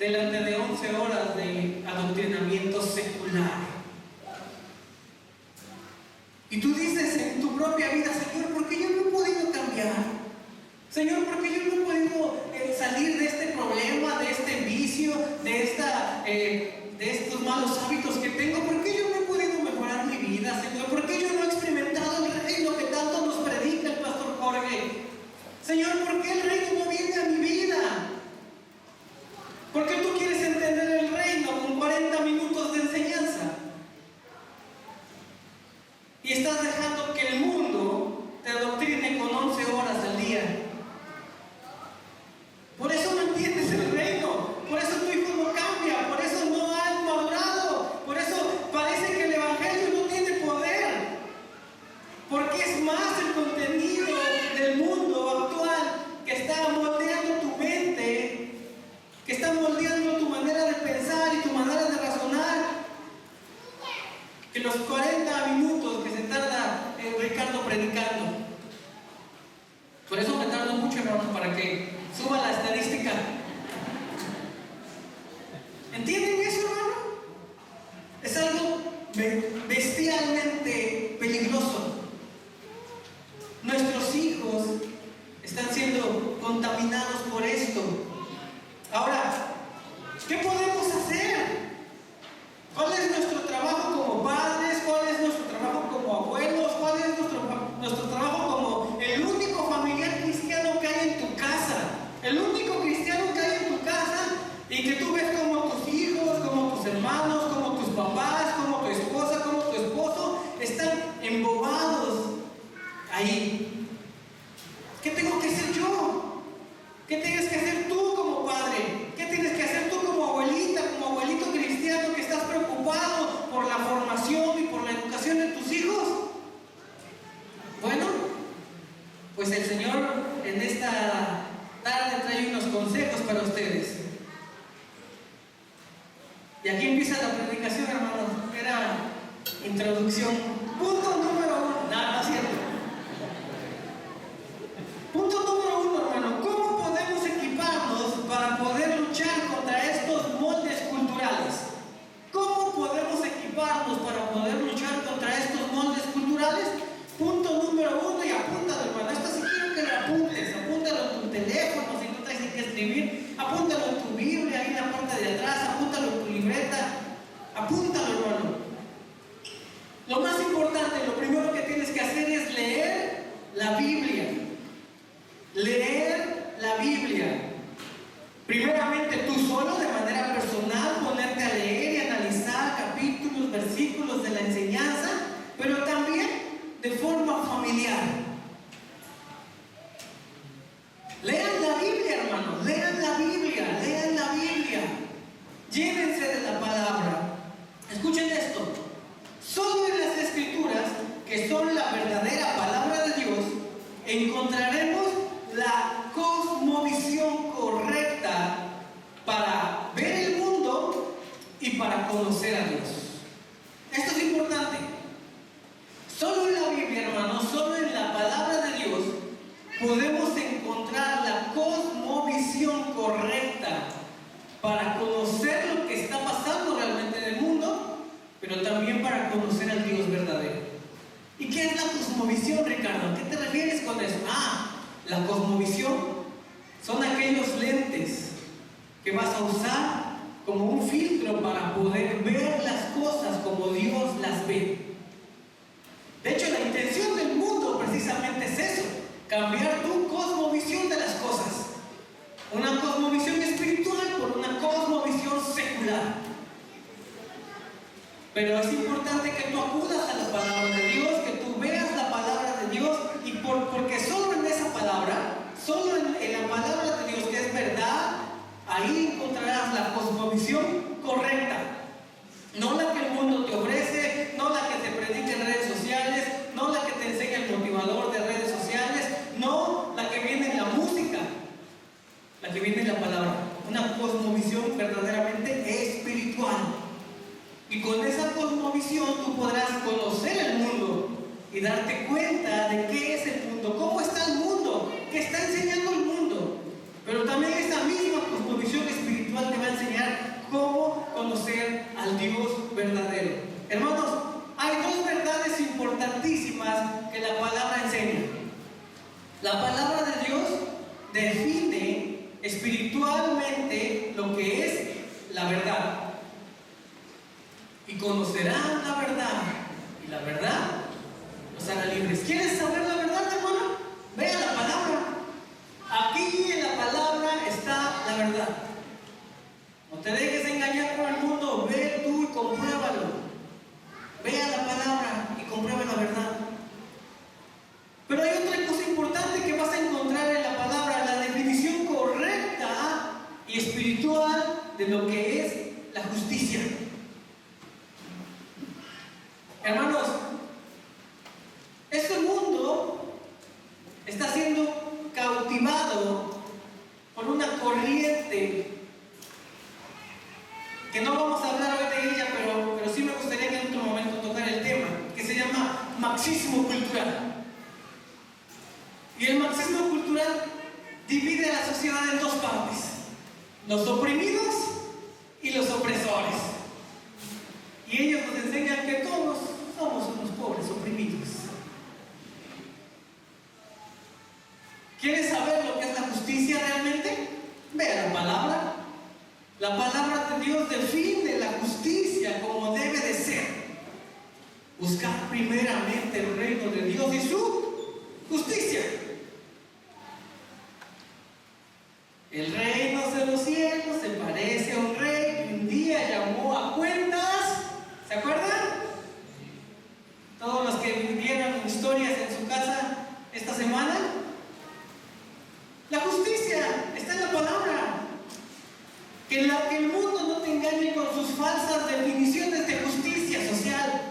[SPEAKER 1] delante de 11 horas de adoctrinamiento secular. Y tú dices en tu propia vida: Señor, ¿por qué yo no he podido cambiar? Señor, ¿por qué yo no he podido salir de este problema, de este vicio, de estos malos hábitos que tengo? ¿Por qué yo no he podido mejorar mi vida, Señor? ¿Por qué yo no he experimentado el reino que tanto nos predica el pastor Jorge? Señor, ¿por qué el reino no viene a mi vida? ¿Por qué tú quieres entender el reino con 40 minutos de enseñanza? Y estás dejando que el mundo te adoctrine con 11 horas al día. consejos para ustedes. Y aquí empieza la predicación, hermanos. Era introducción. Punto número 1. No es cierto. Punto número 1, hermano. ¿Cómo podemos equiparnos para poder luchar contra estos moldes culturales? ¿Cómo podemos equiparnos para poder luchar contra estos moldes culturales? Punto número 1, y apúntalo, hermano. Esto sí quiero que lo apuntes. Apúntalo en tu teléfono, si no tienes que escribir. Apúntalo en tu Biblia, ahí en la parte de atrás. Apúntalo en tu libreta. Apúntalo, hermano. Lo más importante, lo primero que tienes que hacer es leer la Biblia. Leer la Biblia. Primeramente tú solo, de manera personal, ponerte a leer y analizar capítulos, versículos de la enseñanza, pero también de forma familiar. Lean la Biblia, hermanos, lean la Biblia, lean la Biblia. Llévense de la palabra. Escuchen esto. Solo en las Escrituras, que son la verdadera palabra de Dios, encontraremos la cosmovisión correcta para ver el mundo y para conocer a Dios. Esto es importante. Solo en la Biblia, hermanos, solo en la palabra de Dios podemos encontrar la cosmovisión correcta para conocer lo que está pasando realmente en el mundo, pero también para conocer al Dios verdadero. ¿Y qué es la cosmovisión, Ricardo? ¿A qué te refieres con eso? La cosmovisión son aquellos lentes que vas a usar como un filtro para poder ver las cosas como Dios las ve. De hecho, la intención del mundo precisamente es eso: cambiar tu cosmovisión de las cosas. Una cosmovisión espiritual por una cosmovisión secular. Pero es importante que tú acudas a la palabra de Dios, que tú veas la palabra de Dios, y porque solo en esa palabra, solo en la palabra de Dios, que es verdad, ahí encontrarás la cosmovisión correcta. No la que el mundo te ofrece, no la que te predica en redes sociales, no la que te enseña el motivador de redes sociales, no la que viene en la música, la que viene en la palabra. Una cosmovisión verdaderamente espiritual. Y con esa cosmovisión tú podrás conocer el mundo y darte cuenta de qué es el mundo, cómo está el mundo, qué está enseñando el mundo. Pero también esa misma cosmovisión espiritual te va a enseñar cómo conocer al Dios verdadero. Hermanos, hay dos verdades importantísimas que la palabra enseña. La palabra de Dios define espiritualmente lo que es la verdad. Y conocerán la verdad, y la verdad los hará libres. ¿Quieres saber la verdad, hermano? Vea la palabra. Aquí en la palabra está la verdad. No te dejes engañar por el mundo. Ve tú y compruébalo. Vea la palabra y comprueba la verdad. Pero hay otra cosa importante que vas a encontrar en la palabra: la definición correcta y espiritual de lo que es la justicia. Hermanos, este mundo está siendo cautivado por una corriente que no vamos a hablar hoy de ella, pero sí me gustaría que en otro momento tocar el tema, que se llama marxismo cultural. Y el marxismo cultural divide a la sociedad en dos partes: los oprimidos y los opresores. Y ellos nos enseñan que todos somos unos pobres oprimidos. ¿Quieres saber lo que es la justicia realmente? Vea la palabra. La palabra de Dios define la justicia como debe de ser: buscar primeramente el reino de Dios y su justicia. El reino de los cielos se parece a un rey que un día llamó a cuentas. ¿Se acuerdan? Todos los que vivieron historias en su casa esta semana. La justicia está en la palabra. Que el mundo no te engañe con sus falsas definiciones de justicia social.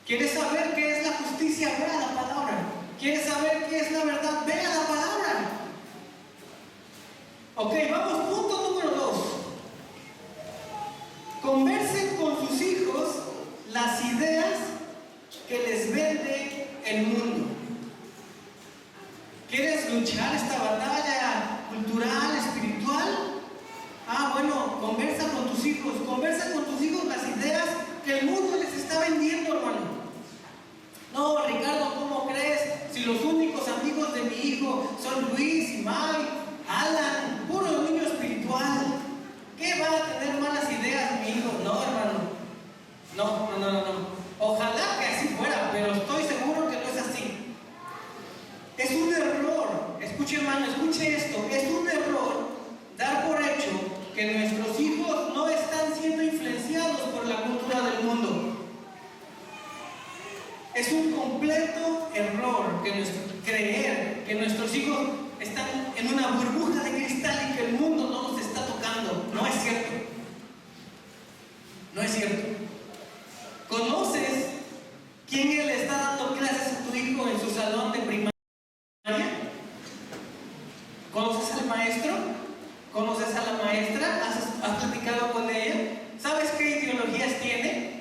[SPEAKER 1] ¿Quieres saber qué es la justicia? Vea la palabra. ¿Quieres saber qué es Ok, vamos, punto número 2. Conversen con sus hijos las ideas que les vende el mundo. ¿Quieres luchar esta batalla cultural, espiritual? Bueno, conversa con tus hijos las ideas que el mundo les está vendiendo, hermano. No, Ricardo, ¿cómo crees? Si los únicos amigos de mi hijo son Luis y Mike, Alan, puro niño espiritual. ¿Qué va a tener malas ideas mi hijo? No, hermano. No. Ojalá que así fuera, pero estoy seguro que no es así. Es un error. Escuche, hermano, escuche esto. Es un error dar por hecho que nuestros hijos no están siendo influenciados por la cultura del mundo. Es un completo error creer que nuestros hijos están en una burbuja de cristal y que el mundo no los está tocando. No es cierto. No es cierto. ¿Conoces quién le está dando clases a tu hijo en su salón de primaria? ¿Conoces al maestro? ¿Conoces a la maestra? ¿Has platicado con ella? ¿Sabes qué ideologías tiene?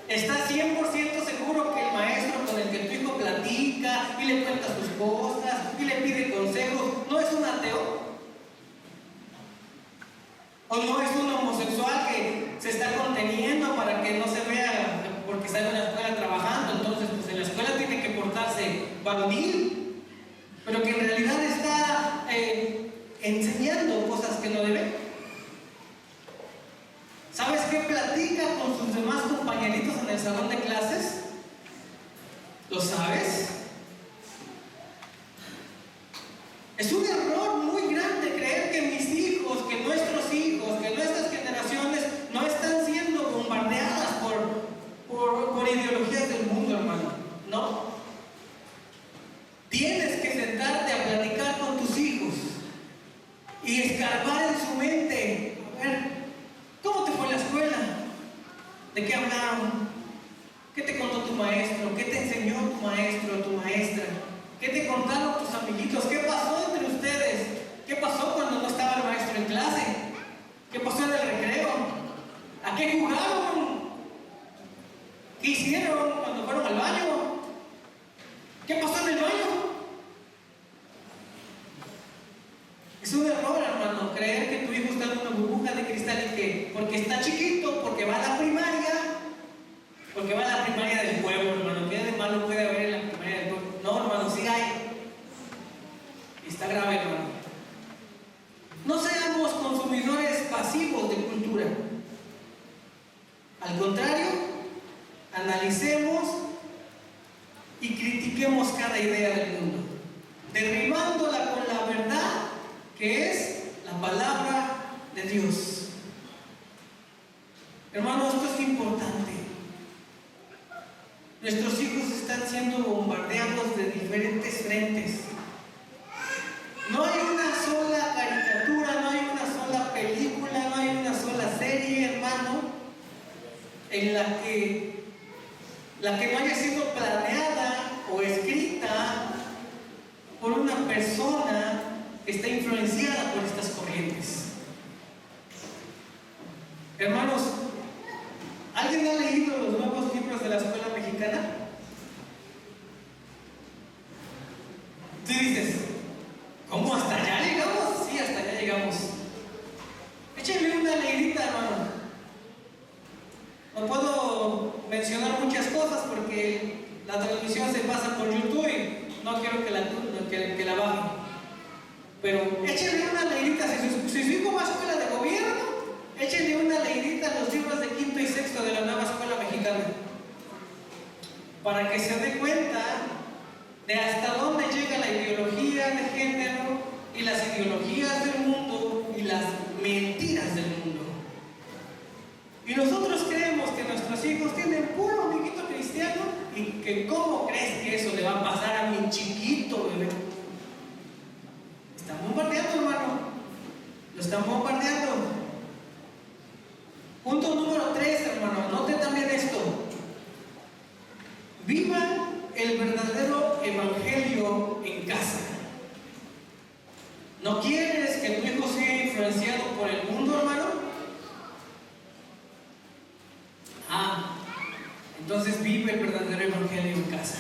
[SPEAKER 1] ¿Estás 100% seguro que el maestro con el que tu hijo platica y le cuenta sus cosas y le pide consejos no es un ateo? ¿O no es un homosexual que se está conteniendo para que no se vea porque está en la escuela trabajando? Entonces, pues en la escuela tiene que portarse varonil, pero que en realidad está enseñando cosas que no debe. ¿Sabes qué platica con sus demás compañeritos en el salón de clases? ¿Lo sabes? Es un error muy grande creer que mis hijos, que nuestros hijos, que nuestras generaciones no están siendo bombardeadas por ideologías del mundo, hermano. No. Tienes que sentarte a platicar con tus hijos y escarbar en su mente. A ver, ¿cómo te fue en la escuela? ¿De qué hablaron? ¿Qué te contó tu maestro? ¿Qué te enseñó tu maestro o tu maestra? ¿Qué te contaron tus amiguitos? ¿Qué pasó entre ustedes? ¿Qué pasó cuando no estaba el maestro en clase? ¿Qué pasó en el recreo? ¿A qué jugaron? ¿Qué hicieron cuando fueron al baño? ¿Qué pasó en el baño? Es un error, hermano, creer que tu hijo está en una burbuja de cristal y que porque está chiquito, porque va a la primaria del pueblo, hermano. ¿Qué de malo puede haber en la primaria del pueblo? No, hermano, sí hay. Está grave, hermano. No seamos consumidores pasivos de cultura. Al contrario, analicemos y critiquemos cada idea del mundo, derribándola con la verdad que es la palabra de Dios. Hermanos, esto es importante. Nuestros hijos están siendo bombardeados de diferentes frentes. No hay una sola caricatura, no hay una sola película, no hay una sola serie, hermano, en la que no haya sido planeada o escrita por una persona que está influenciada por estas corrientes. Hermanos, ¿alguien ha leído los nuevos libros de la escuela mexicana? Tú dices, ¿cómo hasta allá llegamos? Sí, hasta allá llegamos. Échenle una leidita, hermano. No puedo mencionar muchas cosas porque la transmisión se pasa por YouTube y no quiero que la bajen. Pero échenle una leidita. Si su hijo va a escuela de gobierno, échenle una leidita a los libros de quinto y sexto de la nueva escuela mexicana, para que se dé cuenta de hasta dónde llega la ideología de género y las ideologías del mundo y las mentiras del mundo. Y nosotros creemos que nuestros hijos tienen puro amiguito cristiano y que ¿cómo crees que eso le va a pasar a mi chiquito bebé? Están bombardeando, hermano. Lo están bombardeando. Punto número 3, hermano. Anote también esto. Vivan el verdadero evangelio en casa. ¿No quieres que influenciado por el mundo, hermano? Entonces vive el verdadero evangelio en casa.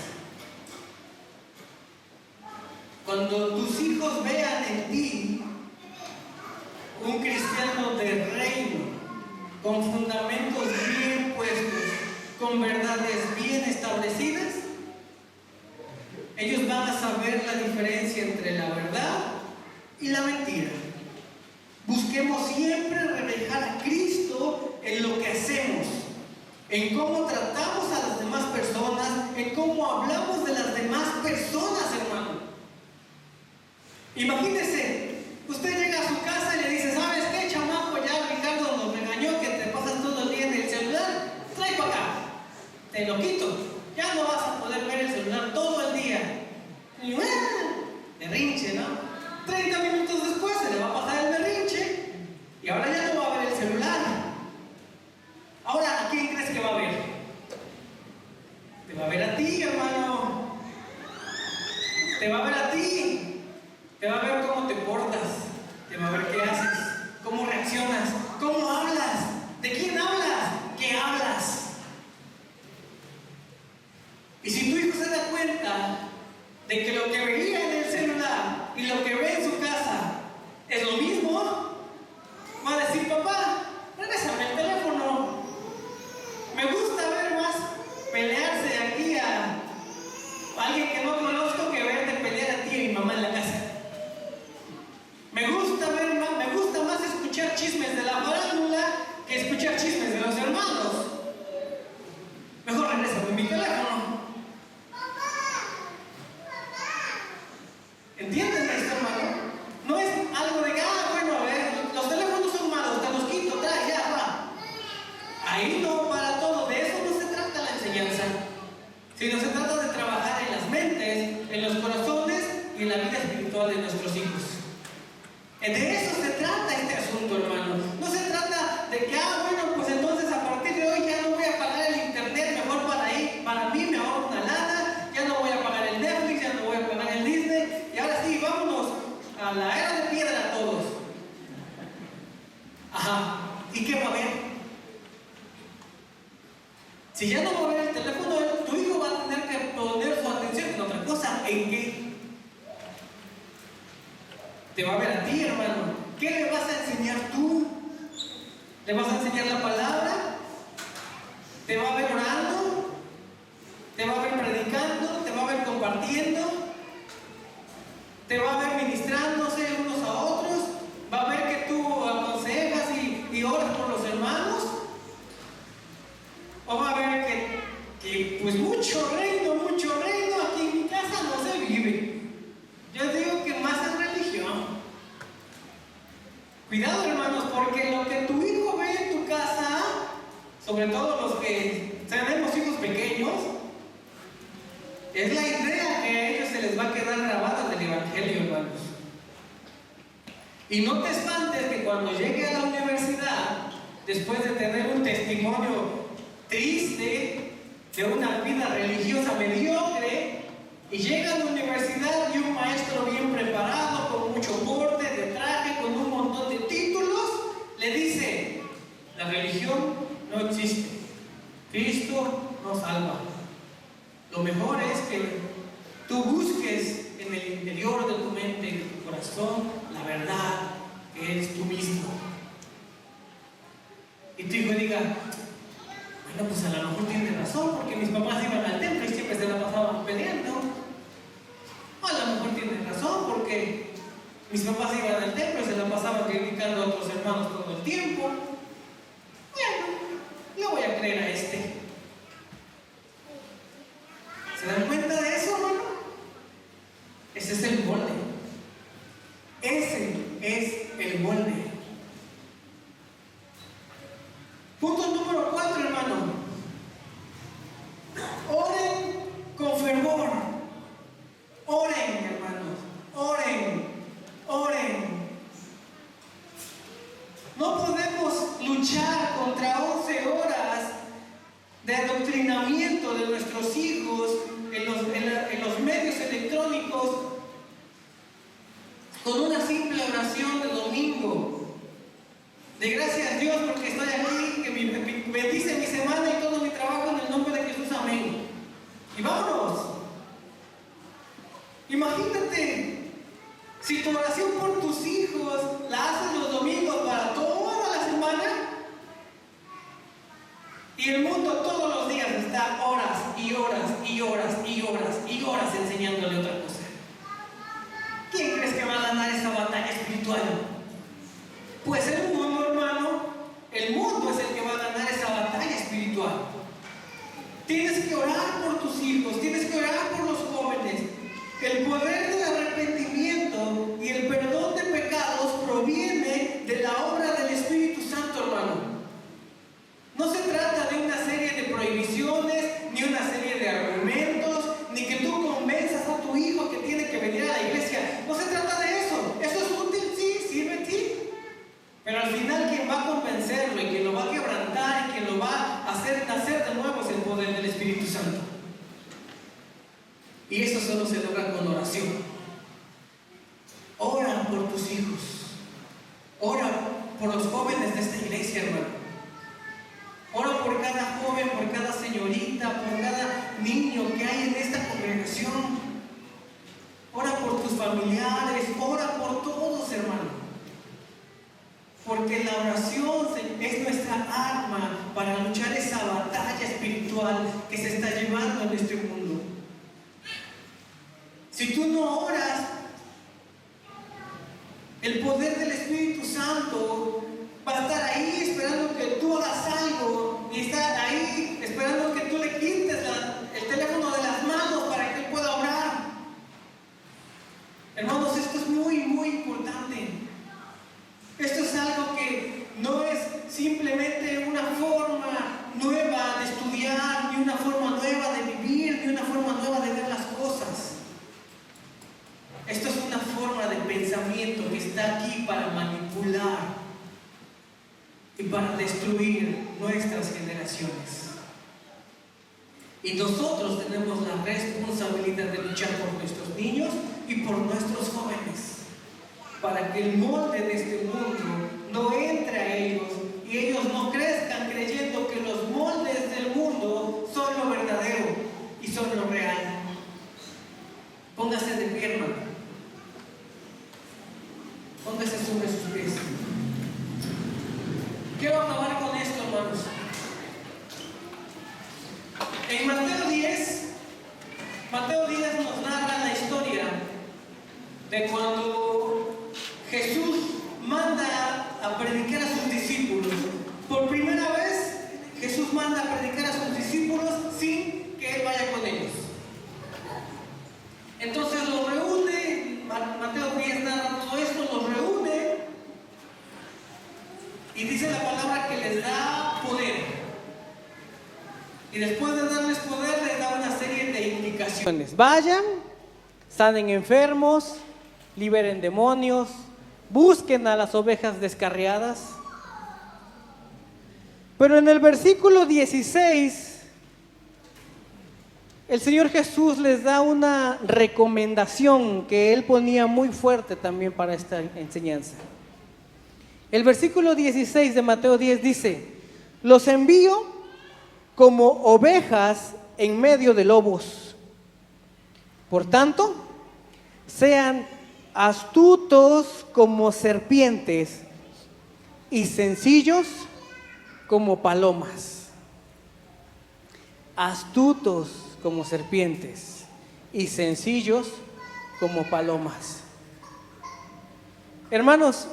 [SPEAKER 1] Cuando tus hijos vean en ti un cristiano de reino, con fundamentos bien puestos, con verdades bien establecidas, ellos van a saber la diferencia entre la verdad y la mentira. Busquemos siempre reflejar a Cristo en lo que hacemos, en cómo tratamos a las demás personas, en cómo hablamos de las demás personas, hermano. Imagínese, usted llega a su casa y le dice: ¿sabes qué, chamaco? Ya Ricardo nos regañó que te pasas todo el día en el celular. Trae para acá, te lo quito. Ya no vas a poder ver el celular todo el día. Y berrinche, ¿no? 30 minutos después se le va a pasar el berrinche y ahora ya no va a ver el celular. Ahora, ¿a quién crees que va a ver? Te va a ver a ti, hermano. Te va a ver a ti. Te va a ver cómo te portas. Te va a ver qué haces, cómo reaccionas, cómo hablas, de quién hablas, qué hablas. Y si tu hijo se da cuenta de que lo que veía en el celular y lo que ve en su casa es lo mismo, va a decir: papá, regrésame el teléfono. Me gusta ver más pelearse aquí a alguien que no conozco que verte pelear a ti y a mi mamá en la casa. Me gusta más escuchar chismes de la farándula que escuchar chismes de los hermanos. Mejor regrésame mi teléfono. ¿Entienden esto, hermano? No es algo de que, bueno, a ver, los teléfonos son malos, te los quito, trae, ya, va. Ahí no para todo, de eso no se trata la enseñanza, sino se trata de trabajar en las mentes, en los corazones y en la vida espiritual de nuestros hijos. De eso se trata este asunto, hermano. No se trata de que, bueno, pues entonces a partir de hoy ya no voy a pagar el internet, mejor para mí me ahorro una lana, ya no voy a pagar el Netflix, ya no voy a pagar el Disney, y ahora sí, vámonos a la era de piedra todos. ¿Y qué va a ver? Si ya no va a ver el teléfono, tu hijo va a tener que poner su atención en otra cosa. ¿En qué? Te va a ver a ti, hermano. ¿Qué le vas a enseñar tú? ¿Le vas a enseñar la palabra? ¿Te va a ver orando? ¿Te va a ver predicando? ¿Te va a ver compartiendo? ¿Te va a ver ministrándose unos a otros? ¿Va a ver que tú aconsejas y oras por los hermanos? ¿O va a ver que pues mucho reino aquí en mi casa no se vive? Yo digo que más es religión. Cuidado, hermanos, porque lo que tu hijo ve en tu casa, sobre todo los que tenemos hijos pequeños, es la idea que a ellos se les va a quedar grabada del evangelio, hermanos. Y no te espantes que cuando llegue a la universidad, después de tener un testimonio triste de una vida religiosa mediocre, y llega a la universidad y un maestro bien preparado, con mucho porte, de traje, con un montón de títulos, le dice: la religión no existe, Cristo nos salva. Lo mejor es que tú busques en el interior de tu mente, en tu corazón, la verdad, que eres tú mismo. Y tu hijo diga: bueno, pues a lo mejor tiene razón, porque mis papás iban al templo y siempre se la pasaban peleando. O a lo mejor tiene razón, porque mis papás iban al templo y se la pasaban criticando a otros hermanos todo el tiempo. Bueno, le voy a creer a este. ¿Se dan cuenta de eso, hermano? Ese es el molde. Ese es el molde. Punto número 4, hermano. Oren con fervor. Oren, hermanos. Oren. No podemos luchar contra 11 horas de adoctrinamiento de nuestros hijos en los medios electrónicos con una simple oración de domingo. bendice mi semana y todo mi trabajo en el nombre de Jesús, amén. Y vámonos. Imagínate, si tu oración por tus hijos la haces los domingos para toda la semana, y el mundo todos los días está horas y horas y horas y horas y horas enseñándole otra cosa. ¿Quién crees que va a ganar esa batalla espiritual? Pues el mundo, hermano. El mundo es el que va a ganar esa batalla espiritual. Tienes que orar por tus hijos, tienes que orar por los jóvenes. El poder del arrepentimiento y el perdón de pecados proviene de la obra del Espíritu Santo, hermano. No se trata de una serie de prohibiciones, ni una serie de argumentos, ni que tú convenzas a tu hijo que tiene que venir a la iglesia. No se trata de eso. Eso es útil, sí, sirve, sí. Pero al final quien va a convencerlo y quien lo va a quebrantar y quien lo va a hacer nacer de nuevo es el poder del Espíritu Santo. Y eso solo se logra con oración. Ora por tus hijos. Ora por los jóvenes de esta iglesia, hermano. Ora por cada joven, por cada señorita, por cada niño que hay en esta congregación. Ora por tus familiares, ora por todos, hermano. Porque la oración es nuestra arma para luchar esa batalla espiritual que se está llevando en este mundo. Si tú no oras, el poder del Espíritu Santo va a estar ahí esperando que tú hagas algo y está ahí esperando que tú le quites el teléfono de las manos para que él pueda orar. Hermanos, esto es muy, muy importante. Esto es algo que no es simplemente una forma nueva de estudiar, ni una forma nueva de vivir, ni una forma nueva de ver las cosas. Esto es una forma de pensamiento que está aquí para manipular y para destruir nuestras generaciones. Y nosotros tenemos la responsabilidad de luchar por nuestros niños y por nuestros jóvenes, para que el molde de este mundo no entre a ellos y ellos no crezcan creyendo que los moldes del mundo son lo verdadero y son lo real. Póngase de pie, hermano. Póngase sobre sus pies. Quiero acabar con esto, hermanos. En Mateo 10 nos narra la historia de cuando Jesús manda a predicar a sus discípulos. Por primera vez, Jesús manda a predicar a sus discípulos sin que Él vaya con ellos. Entonces los reúne, Mateo 10 narra todo esto, los reúne y dice la palabra que les da poder. Y después de darles poder, les da una serie de indicaciones. Vayan, sanen enfermos, liberen demonios, busquen a las ovejas descarriadas. Pero en el versículo 16, el Señor Jesús les da una recomendación que Él ponía muy fuerte también para esta enseñanza. El versículo 16 de Mateo 10 dice: los envío como ovejas en medio de lobos. Por tanto, sean astutos como serpientes y sencillos como palomas. Astutos como serpientes y sencillos como palomas. Hermanos,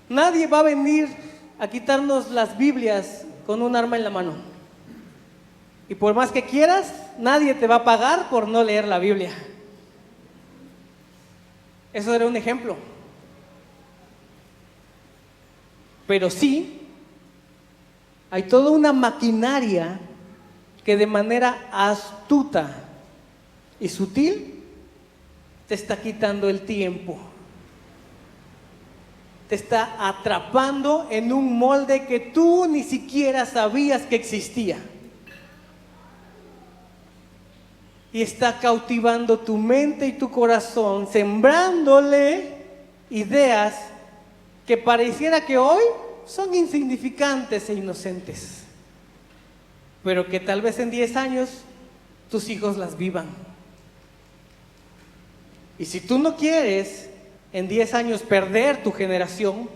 [SPEAKER 1] nadie va a venir a quitarnos las Biblias con un arma en la mano. Y por más que quieras, nadie te va a pagar por no leer la Biblia. Eso era un ejemplo. Pero sí, hay toda una maquinaria que de manera astuta y sutil te está quitando el tiempo. Te está atrapando en un molde que tú ni siquiera sabías que existía. Y está cautivando tu mente y tu corazón, sembrándole ideas que pareciera que hoy son insignificantes e inocentes, pero que tal vez en 10 años tus hijos las vivan. Y si tú no quieres en 10 años perder tu generación,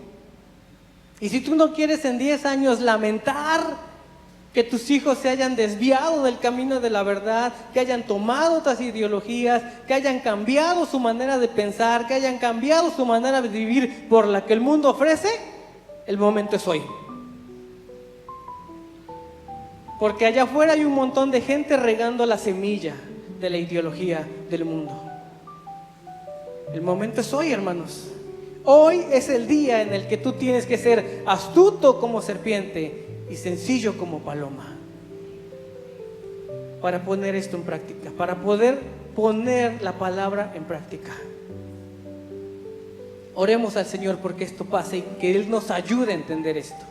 [SPEAKER 1] y si tú no quieres en 10 años lamentar que tus hijos se hayan desviado del camino de la verdad, que hayan tomado otras ideologías, que hayan cambiado su manera de pensar, que hayan cambiado su manera de vivir por la que el mundo ofrece, el momento es hoy. Porque allá afuera hay un montón de gente regando la semilla de la ideología del mundo. El momento es hoy, hermanos. Hoy es el día en el que tú tienes que ser astuto como serpiente y sencillo como paloma, para poner esto en práctica, para poder poner la palabra en práctica. Oremos al Señor porque esto pase y que Él nos ayude a entender esto.